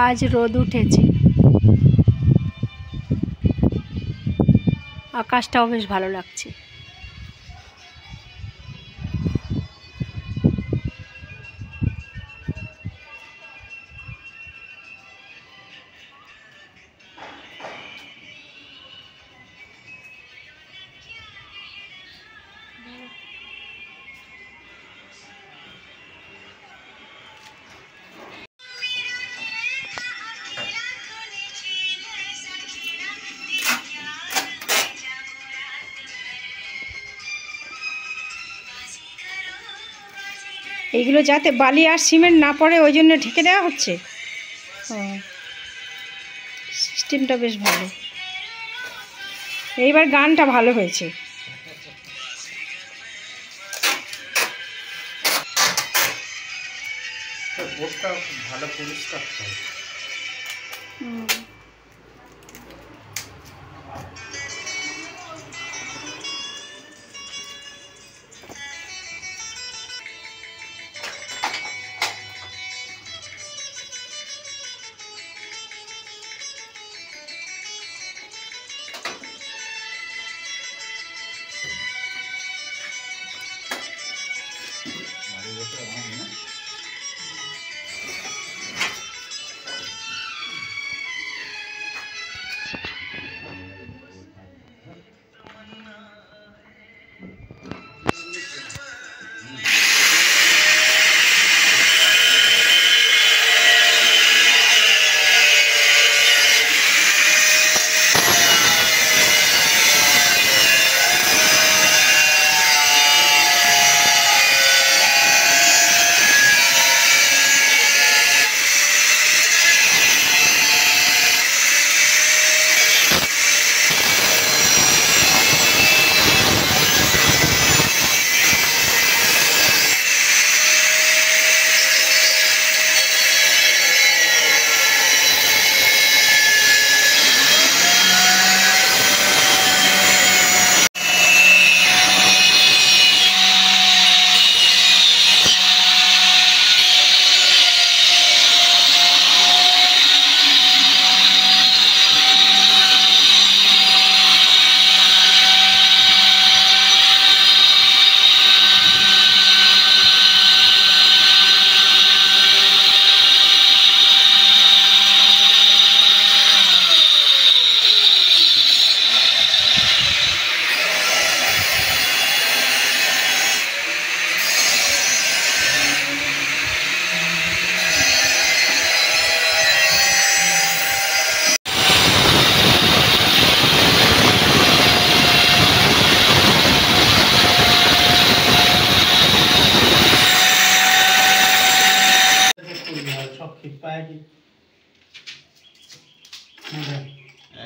আজ রোদ উঠেছে, আকাশটাও বেশ ভালো লাগছে। এইগুলো যাতে বালি আর সিমেন্ট না পড়ে ওই জন্য ঢেকে দেওয়া হচ্ছে। সিস্টেমটা বেশ ভালো। এইবার গানটা ভালো হয়েছে। ভালো পরিষ্কার।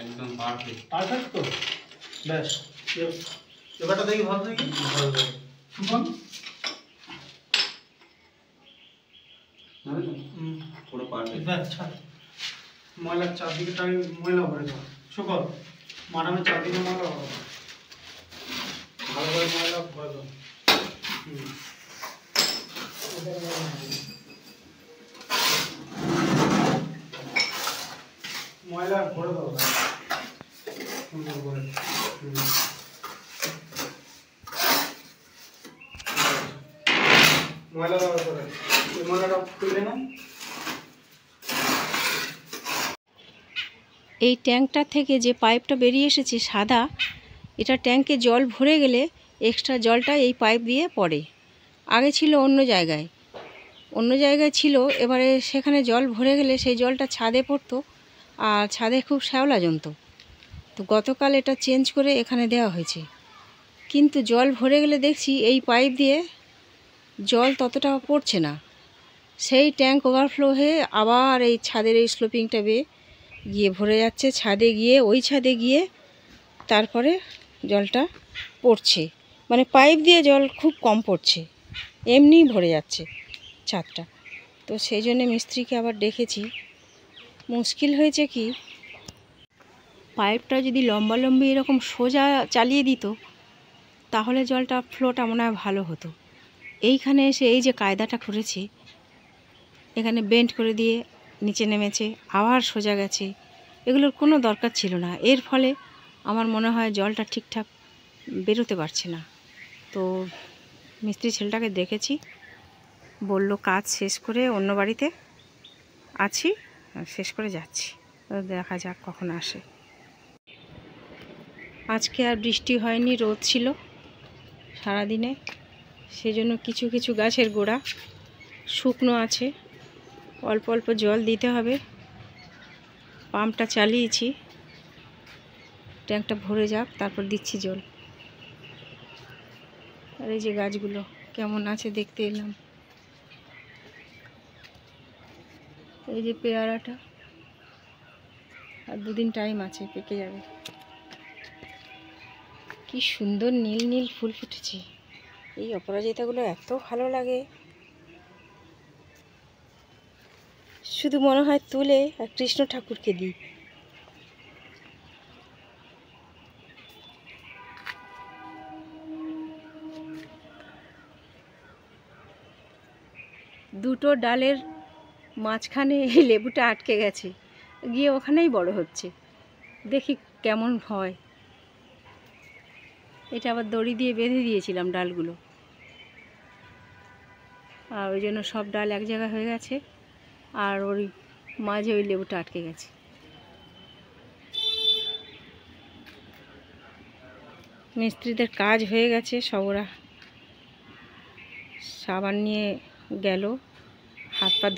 একদম পারফেক্ট তো ব্যাস। এবারটা দেখি ভালো দেখি পুরো পারফেক্ট। ময়লার চারদিকে ময়লা ভরে দেওয়া শুকর মাডামের চারদিকে ময়লা ভরে ভালো করে ময়লা ভরে দেওয়া। ময়লা ভরে দেওয়া সুন্দর করে। ময়লা দেওয়ার পরে এই ময়লাটা তুলে না। এই ট্যাঙ্কটা থেকে যে পাইপটা বেরিয়ে এসেছে সাদা, এটা ট্যাঙ্কে জল ভরে গেলে এক্সট্রা জলটা এই পাইপ দিয়ে পড়ে। আগে ছিল অন্য জায়গায় ছিল, এবারে সেখানে জল ভরে গেলে সেই জলটা ছাদে পড়তো আর ছাদে খুব শ্যাওলা জমতো। তো গতকাল এটা চেঞ্জ করে এখানে দেওয়া হয়েছে, কিন্তু জল ভরে গেলে দেখছি এই পাইপ দিয়ে জল ততটা পড়ছে না। সেই ট্যাঙ্ক ওভারফ্লো হয়ে আবার এই ছাদের এই স্লোপিংটা বেয়ে গিয়ে ভরে যাচ্ছে ছাদে গিয়ে, ওই ছাদে গিয়ে তারপরে জলটা পড়ছে। মানে পাইপ দিয়ে জল খুব কম পড়ছে, এমনিই ভরে যাচ্ছে ছাদটা। তো সেই জন্যে মিস্ত্রিকে আবার ডেকেছি। মুশকিল হয়েছে কি, পাইপটা যদি লম্বালম্বি এরকম সোজা চালিয়ে দিত তাহলে জলটা ফ্লোটা মনে হয় ভালো হতো। এইখানে এসে এই যে কায়দাটা করেছে, এখানে বেন্ড করে দিয়ে নিচে নেমেছে, আবার সোজা গেছে। এগুলোর কোনো দরকার ছিল না। এর ফলে আমার মনে হয় জলটা ঠিকঠাক বেরোতে পারছে না। তো মিস্ত্রি ছেলেটাকে দেখেছি, বলল কাজ শেষ করে অন্য বাড়িতে আছি, শেষ করে যাচ্ছি। তো দেখা যাক কখন আসে। আজকে আর বৃষ্টি হয়নি, রোদ ছিল সারাদিনে, সেজন্য কিছু কিছু গাছের গোড়া শুকনো আছে, অল্প অল্প জল দিতে হবে। পাম্পটা চালিয়েছি, ট্যাঙ্কটা ভরে যাক, তারপর দিচ্ছি জল। আর এই যে গাছগুলো কেমন আছে দেখতে এলাম। এই যে পেয়ারাটা, আর 2 দিন টাইম আছে, পেকে যাবে। কি সুন্দর নীল নীল ফুল ফুটেছে। এই অপরাজিতাগুলো এত ভালো লাগে, শুধু মনে হয় তুলে আর কৃষ্ণ ঠাকুরকে দিই। দুটো ডালের মাঝখানে এই লেবুটা আটকে গেছে, গিয়ে ওখানেই বড় হচ্ছে। দেখি কেমন হয়। এটা আবার দড়ি দিয়ে বেঁধে দিয়েছিলাম ডালগুলো, আর ওই জন্য সব ডাল এক জায়গায় হয়ে গেছে, আর ওই মাঝে ওই লেবুটা আটকে গেছে। মিস্ত্রিদের কাজ হয়ে গেছে, সব ওরা সাবান নিয়ে গেল হাত পা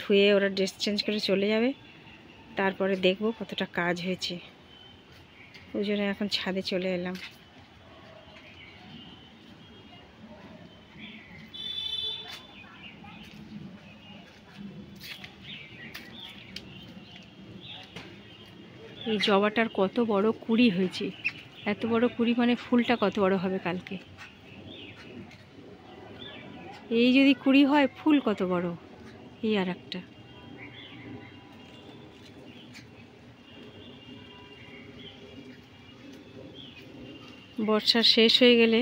ধুয়ে ওরা ড্রেস চেঞ্জ করে চলে যাবে। তারপরে দেখব কতটা কাজ হয়েছে। ওই জন্য এখন ছাদে চলে এলাম। এই জবাটার কত বড় কুঁড়ি হয়েছে, এত বড় কুঁড়ি মানে ফুলটা কত বড় হবে কালকে। এই যদি কুঁড়ি হয়, ফুল কত বড়। এই আর একটা, বর্ষা শেষ হয়ে গেলে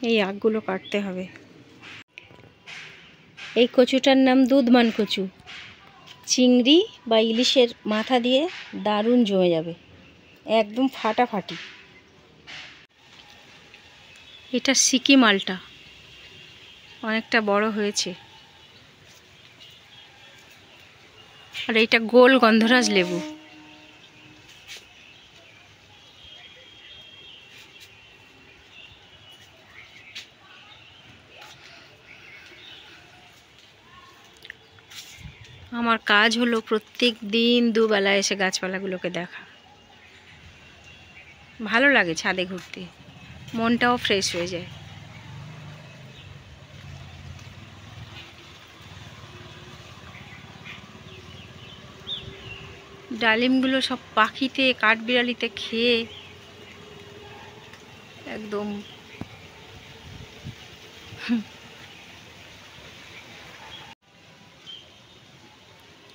এই আখগুলো কাটতে হবে। এই কচুটার নাম দুধমান কচু। চিংড়ি বা ইলিশের মাথা দিয়ে দারুণ জমে যাবে, একদম ফাটাফাটি। এটা সিকি মালটা, অনেকটা বড় হয়েছে। আর এইটা গোল গন্ধরাজ লেবু। আমার কাজ হলো প্রত্যেক দিন দুবেলা এসে গাছপালাগুলোকে দেখা। ভালো লাগে ছাদে ঘুরতে, মনটাও ফ্রেশ হয়ে যায়। ডালিমগুলো সব পাখিতে কাঠবিড়ালিতে খেয়ে একদম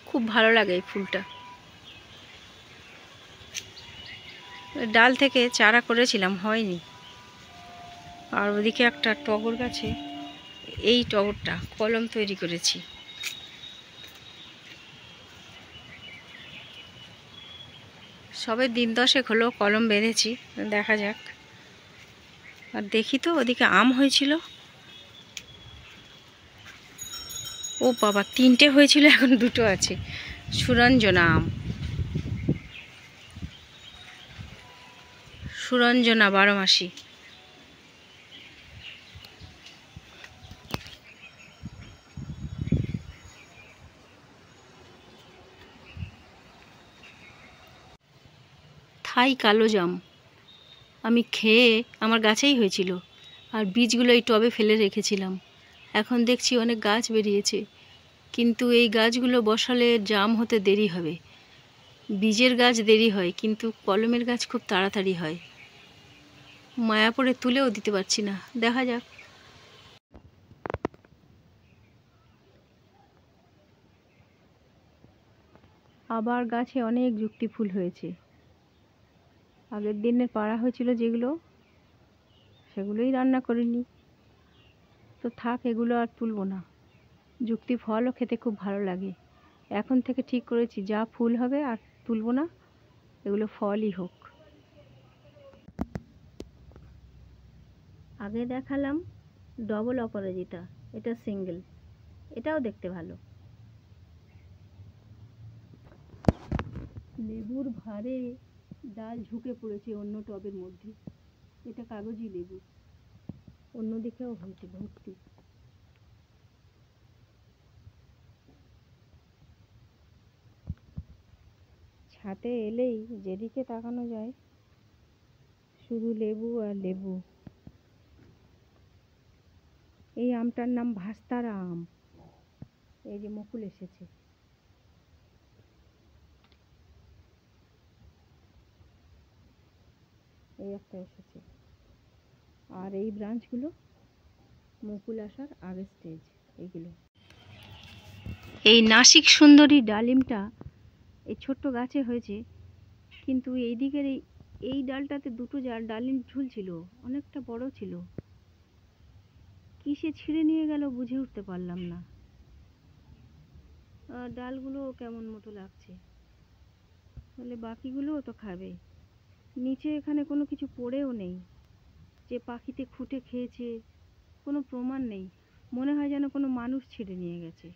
খুব ভালো লাগে এই ফুলটা। ডাল থেকে চারা করেছিলাম, হয়নি। আর ওদিকে একটা টগর গাছে এই টগরটা কলম তৈরি করেছি। সবে দিন 10 হলো কলম বেঁধেছি, দেখা যাক। আর দেখি তো ওদিকে আম হয়েছিল, ও বাবা 3টে হয়েছিল, এখন 2টো আছে। সুরঞ্জনা আম, সুরঞ্জনা 12 মাসি। থাই কালো জাম আমি খেয়ে আমার গাছেই হয়েছিল, আর বীজগুলো এই টবে ফেলে রেখেছিলাম। এখন দেখছি অনেক গাছ বেরিয়েছে, কিন্তু এই গাছগুলো বসালে জাম হতে দেরি হবে। বীজের গাছ দেরি হয়, কিন্তু কলমের গাছ খুব তাড়াতাড়ি হয়। মায়া পড়ে তুলেও দিতে পারছি না, দেখা যাক। আবার গাছে অনেক যুক্তি ফুল হয়েছে। আগের দিনের পাড়া হয়েছিল যেগুলো, সেগুলোই রান্না করিনি, তো থাক, এগুলো আর তুলব না। যুক্তি ফলও খেতে খুব ভালো লাগে, এখন থেকে ঠিক করেছি যা ফুল হবে আর তুলবো না, এগুলো ফলই হোক। আগে দেখালাম ডবল অপরাজিতা, এটা সিঙ্গেল, এটাও দেখতে ভালো। লেবুর ভারে ডাল ঝুঁকে পড়েছে অন্য টবের মধ্যে, এটা কাগজি লেবু, অন্য দিকেও হয়েছে ভর্তি। ছাদে এলেই যেদিকে তাকানো যায় শুধু লেবু আর লেবু। এই আমটার নাম ভাস্তারা আম। এই যে মুকুল এসেছে, এই একটা এসেছে, আর এই ব্রাঞ্চগুলো মুকুল আসার আগের স্টেজ এইগুলো। এই নাসিক সুন্দরী ডালিমটা এই ছোট্ট গাছে হয়েছে, কিন্তু এই দিকের এই ডালটাতে দুটো ডালিম ঝুলছিল, অনেকটা বড় ছিল। কিসে ছিঁড়ে নিয়ে গেল বুঝে উঠতে পারলাম না। ডালগুলো কেমন মতো লাগছে, তাহলে বাকিগুলোও তো খাবে। নিচে এখানে কোনো কিছু পড়েও নেই যে পাখিতে খুঁটে খেয়েছে, কোনো প্রমাণ নেই। মনে হয় যেন কোনো মানুষ ছিঁড়ে নিয়ে গেছে।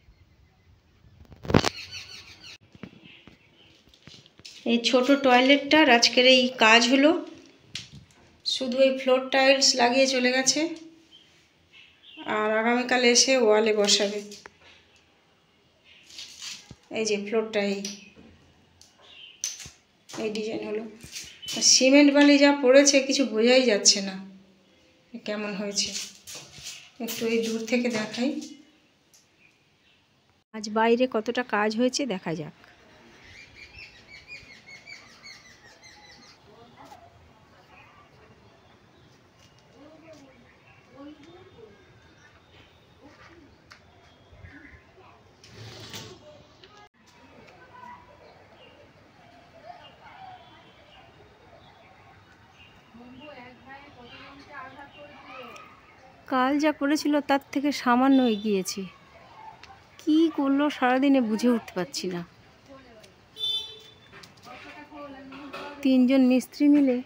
এই ছোট টয়লেটটার আজকের এই কাজ হলো, শুধু এই ফ্লোর টাইলস লাগিয়ে চলে গেছে, আর আগামীকাল এসে ওয়ালে বসাবে। এই যে ফ্লোরটা এই ডিজাইন হলো। সিমেন্ট বালি যা পড়েছে কিছু বোঝাই যাচ্ছে না কেমন হয়েছে। একটু এই দূর থেকে দেখাই, আজ বাইরে কতটা কাজ হয়েছে দেখা যাক। কাল যা করেছিল তার থেকে সামান্য এগিয়েছে, কি করলো সারাদিনে বুঝে উঠতে পারছি না। 3 জন মিস্ত্রি মিলে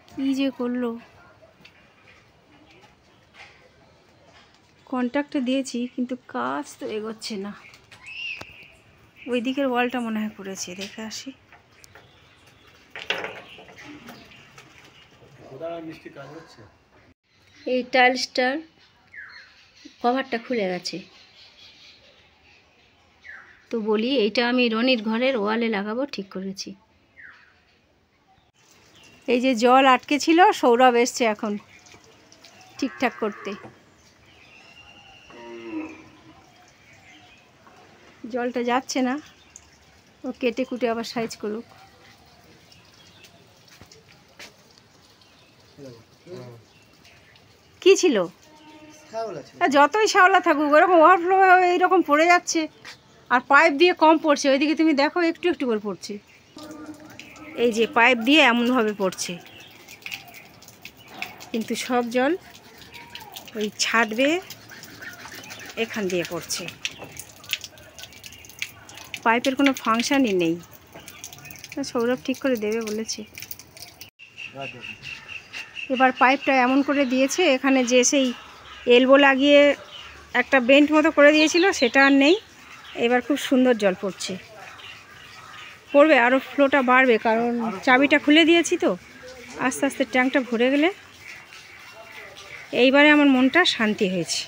কি যে করলো। কন্ট্রাক্টে দিয়েছি কিন্তু কাজ তো এগোচ্ছে না। ওই দিকের ওয়ালটা মনে হয় করেছে, দেখে আসি। এই টাইলসটার কভারটা খুলে গেছে, তো বলি এইটা আমি রনির ঘরের ওয়ালে লাগাবো ঠিক করেছি। এই যে জল আটকে ছিল, সৌরভ এসছে এখন ঠিকঠাক করতে। জলটা যাচ্ছে না, ও কেটে কুটে আবার সাইজ করুক। কি ছিল? যতই শ্যাওলা থাকুক ওরকম ওভারফ্লো এইরকম পড়ে যাচ্ছে, আর পাইপ দিয়ে কম পড়ছে। ওইদিকে তুমি দেখো একটু একটু করে পড়ছে। এই যে পাইপ দিয়ে এমনভাবে পড়ছে, কিন্তু সব জল ওই ছাদ বেয়ে এখান দিয়ে পড়ছে। পাইপের কোনো ফাংশনই নেই। সৌরভ ঠিক করে দেবে বলেছে। এবার পাইপটা এমন করে দিয়েছে, এখানে যে সেই এলবো লাগিয়ে একটা বেন্ট মতো করে দিয়েছিল সেটা আর নেই। এবার খুব সুন্দর জল পড়ছে, পড়বে আরও, ফ্লোটা বাড়বে, কারণ চাবিটা খুলে দিয়েছি তো। আস্তে আস্তে ট্যাঙ্কটা ভরে গেলে এইবারে আমার মনটা শান্তি হয়েছে।